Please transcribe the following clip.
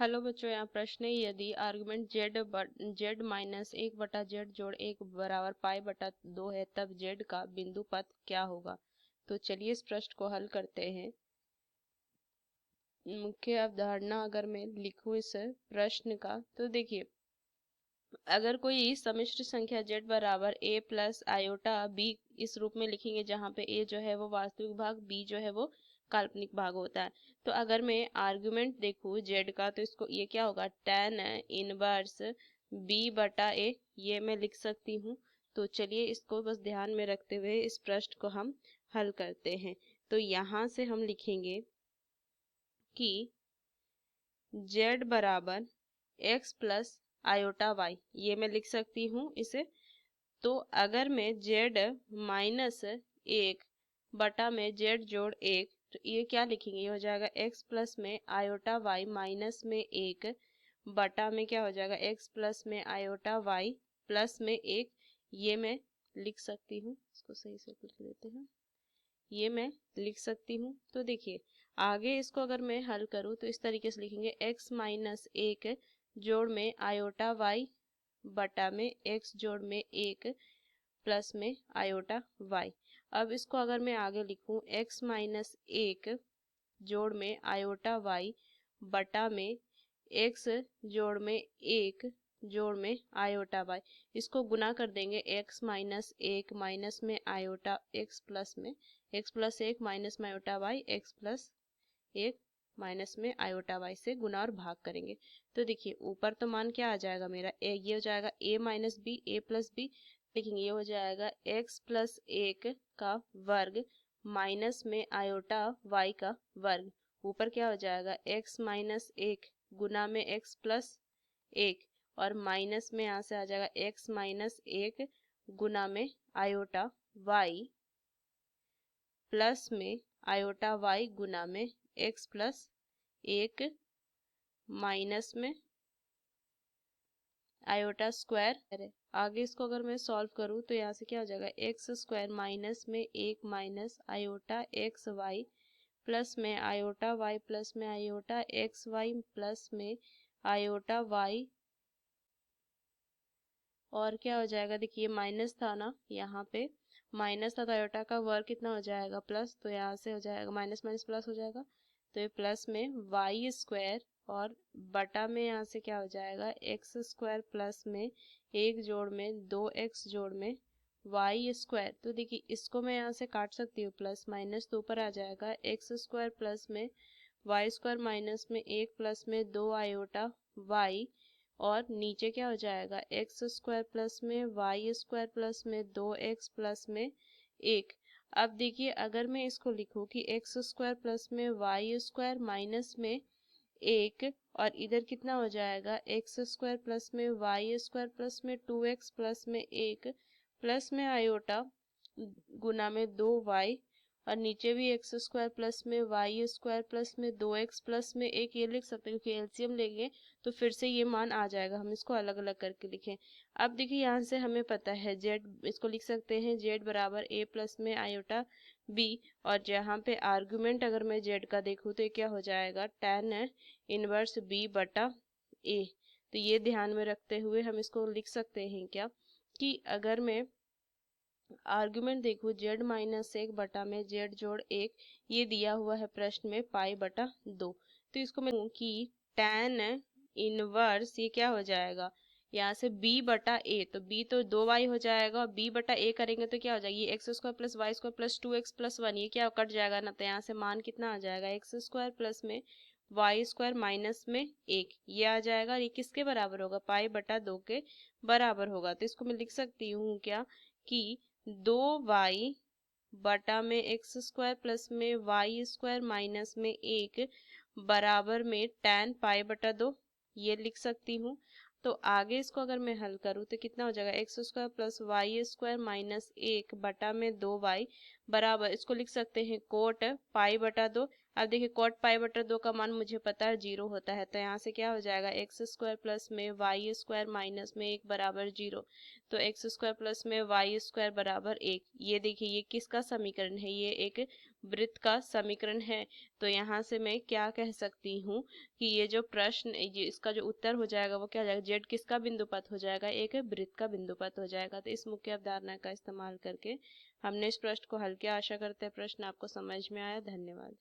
Hello बच्चों, यहाँ प्रश्न है यदि आर्गुमेंट जेड माइनस एक बटा जेड जोड़ एक बराबर पाई बटा दो है तब जेड का बिंदु पथ क्या होगा। तो चलिए इस प्रश्न को हल करते हैं। मुख्य अवधारणा अगर मैं लिखूं इस प्रश्न का तो देखिए, अगर कोई सम्मिश्र संख्या z बराबर a प्लस आयोटा b इस रूप में लिखेंगे जहाँ पे a जो है वो वास्तविक भाग, b जो है वो काल्पनिक भाग होता है। तो अगर मैं आर्गुमेंट देखूँ z का तो इसको ये क्या होगा, tan इनवर्स b बटा a, ये मैं लिख सकती हूँ। तो चलिए इसको बस ध्यान में रखते हुए इस प्रश्न को हम हल करते हैं। तो यहाँ से हम लिखेंगे कि z बराबर x प्लस आयोटा y, ये मैं लिख सकती हूँ इसे। तो अगर मैं z माइनस एक बटा में z जोड़ एक, तो ये क्या लिखेंगे, ये हो जाएगा x प्लस में आयोटा y माइनस में एक बटा में क्या हो जाएगा x प्लस में आयोटा y प्लस में एक, ये मैं लिख सकती हूँ। इसको सही से लिख लेते हैं, ये मैं लिख सकती हूँ। तो देखिए आगे इसको अगर मैं हल करूँ तो इस तरीके से लिखेंगे x माइनस एक जोड़ में आयोटा y बटा में x जोड़ में एक प्लस में आयोटा y। अब इसको अगर मैं आगे लिखूं x माइनस एक जोड़ में आयोटा y बटा में x जोड़ में एक जोड़ में आयोटा y, इसको गुना कर देंगे x माइनस एक माइनस में आयोटा x प्लस में x प्लस एक माइनस में आयोटा y x प्लस एक माइनस में आयोटा y से गुना और भाग करेंगे। तो देखिए ऊपर तो मान क्या आ जाएगा मेरा, ये हो जाएगा a minus b a plus b, लेकिन ये हो जाएगा x प्लस एक का वर्ग माइनस में आयोटा y का वर्ग। ऊपर क्या हो जाएगा x माइनस एक गुना में x प्लस एक और माइनस में यहाँ से आ जाएगा x माइनस एक गुना में आयोटा y प्लस में आयोटा y गुना में x प्लस एक माइनस में आयोटा स्क्वायर है। आगे इसको अगर मैं सॉल्व करूँ तो यहाँ से क्या हो जाएगा, एक्स स्क्वायर माइनस में एक minus iota x y plus में आयोटा वाई प्लस में आयोटा एक्स वाई प्लस में आयोटा वाई, और क्या हो जाएगा, देखिए माइनस था ना, यहाँ पे माइनस था तो आयोटा का वर्ग कितना हो जाएगा प्लस, तो यहाँ से हो जाएगा माइनस माइनस प्लस हो जाएगा, तो ये प्लस में वाई स्क्वायर और बटा में यहाँ से क्या हो जाएगा एक्स स्क्वायर प्लस में एक जोड़ में दो एक्स जोड़ में वाई स्क्वायर। तो देखिए इसको मैं यहाँ से काट सकती हूँ, प्लस माइनस तो ऊपर आ जाएगा एक्स स्क्वायर प्लस में वाई स्क्वायर माइनस में एक प्लस में दो आयोटा वाई, और नीचे क्या हो जाएगा एक्स स्क्वायर प्लस में वाई स्क्वायर प्लस में दो एक्स प्लस में एक। अब देखिए अगर मैं इसको लिखूं कि एक्स स्क्वायर प्लस में वाई स्क्वायर माइनस में एक, और इधर कितना हो जाएगा एक्स स्क्वायर प्लस में वाई स्क्वायर प्लस में टू एक्स प्लस में एक प्लस में आयोटा गुना में दो वाई, और नीचे भी एक्स स्क्वायर प्लस में वाई स्क्वायर प्लस में दो एक्स प्लस में एक, ये लिख सकते हैं क्योंकि एलसीएम लेंगे तो फिर से ये मान आ जाएगा। हम इसको अलग अलग करके लिखें। अब देखिए यहाँ से हमें पता है जेड, इसको लिख सकते हैं जेड बराबर ए प्लस में आयोटा बी, और जहाँ पे आर्गुमेंट अगर मैं जेड का देखूँ तो ये क्या हो जाएगा tan इनवर्स बी बटा ए। तो ये ध्यान में रखते हुए हम इसको लिख सकते हैं क्या, कि अगर मैं आर्गुमेंट देखो जेड माइनस एक बटा में जेड जोड़ एक, ये दिया हुआ है प्रश्न में पाई बटा दो, तो इसको मैं कि tan इनवर्स ये क्या हो जाएगा, यहाँ से b बटा a, तो b तो दो वाई हो जाएगा और b बटा a करेंगे तो क्या हो जाएगा, ये x square plus y square plus two x plus one, ये क्या कट जाएगा ना, तो यहाँ से मान कितना आ जाएगा एक्स स्क्वायर प्लस में वाई स्क्वायर माइनस में एक, ये आ जाएगा, और ये किसके बराबर होगा, पाई बटा दो के बराबर होगा। तो इसको मैं लिख सकती हूँ क्या, कि दो वाई बटा में एक्स स्क्वायर प्लस में वाई स्क्वायर माइनस में एक बराबर में tan पाई बटा दो, ये लिख सकती हूँ। तो आगे इसको अगर मैं हल करूँ तो कितना हो जाएगा x square plus y square minus एक बटा में दो वाई बराबर, इसको लिख सकते हैं कोट पाई बटा दो। अब देखिए कोट पाई बटा दो का मान मुझे पता है जीरो होता है, तो यहाँ से क्या हो जाएगा एक्स स्क्वायर प्लस में वाई स्क्वायर माइनस में एक बराबर जीरो, तो एक्स स्क्वायर प्लस में वाई स्क्वायर बराबर एक। ये देखिए ये किसका समीकरण है, ये एक वृत्त का समीकरण है। तो यहाँ से मैं क्या कह सकती हूँ कि ये जो प्रश्न, ये इसका जो उत्तर हो जाएगा वो क्या हो जाएगा, जेड किसका बिंदुपथ हो जाएगा, एक वृत्त का बिंदुपथ हो जाएगा। तो इस मुख्य अवधारणा का इस्तेमाल करके हमने इस प्रश्न को हल किया। आशा करते हैं प्रश्न आपको समझ में आया। धन्यवाद।